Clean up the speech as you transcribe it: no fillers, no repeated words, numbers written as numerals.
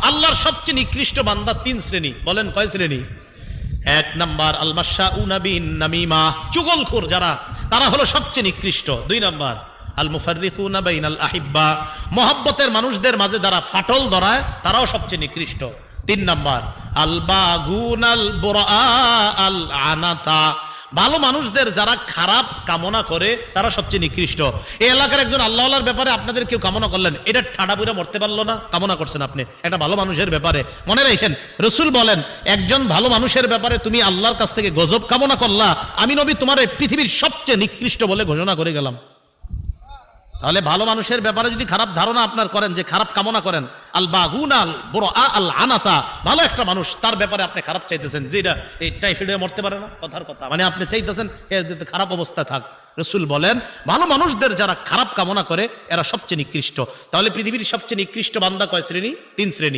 আল্লাহর সবচেয়ে নিকৃষ্ট বান্দা তিন শ্রেণী। বলেন কয় শ্রেণী? এক নাম্বার আল মাশাউনা বিন নামিমা, চুগলখোর যারা, তারা হলো সবচেয়ে নিকৃষ্ট। দুই নাম্বার আল মুফাররিকুনা বাইনাল আহিব্বা, মহব্বতের মানুষদের মাঝে যারা ফাটল ধরায় তারাও সবচেয়ে নিকৃষ্ট। তিন নাম্বার আল বাগুনাল বুরা আল আনাতা, ভালো মানুষদের যারা খারাপ কামনা করে তারা সবচেয়ে নিকৃষ্ট। এই এলাকার একজন আল্লাহওয়ালার ব্যাপারে আপনাদের কেউ কামনা করলেন, এটা ঠাডা পুরা মরতে পারলো না, কামনা করছেন আপনি একটা ভালো মানুষের ব্যাপারে। মনে রাখেন রাসূল বলেন, একজন ভালো মানুষের ব্যাপারে তুমি আল্লাহর কাছ থেকে গজব কামনা করলা, আমি নবী তোমার এই পৃথিবীর সবচেয়ে নিকৃষ্ট বলে ঘোষণা করে গেলাম। তাহলে ভালো মানুষের ব্যাপারে যদি খারাপ ধারণা আপনার করেন, যে খারাপ কামনা করেন, আল বাগুনাল বুরা আল আনাতা, ভালো একটা মানুষ তার ব্যাপারে আপনি খারাপ চাইতেছেন, যে এটা এই টাইফয়েডে মরতে পারে না, কথার কথা মানে আপনি চাইতেছেন এ যাতে খারাপ অবস্থায় থাক। রাসূল বলেন ভালো মানুষদের যারা খারাপ কামনা করে এরা সবচেয়ে নিকৃষ্ট। তাহলে পৃথিবীর সবচেয়ে নিকৃষ্ট বান্দা কয় শ্রেণী? তিন শ্রেণী।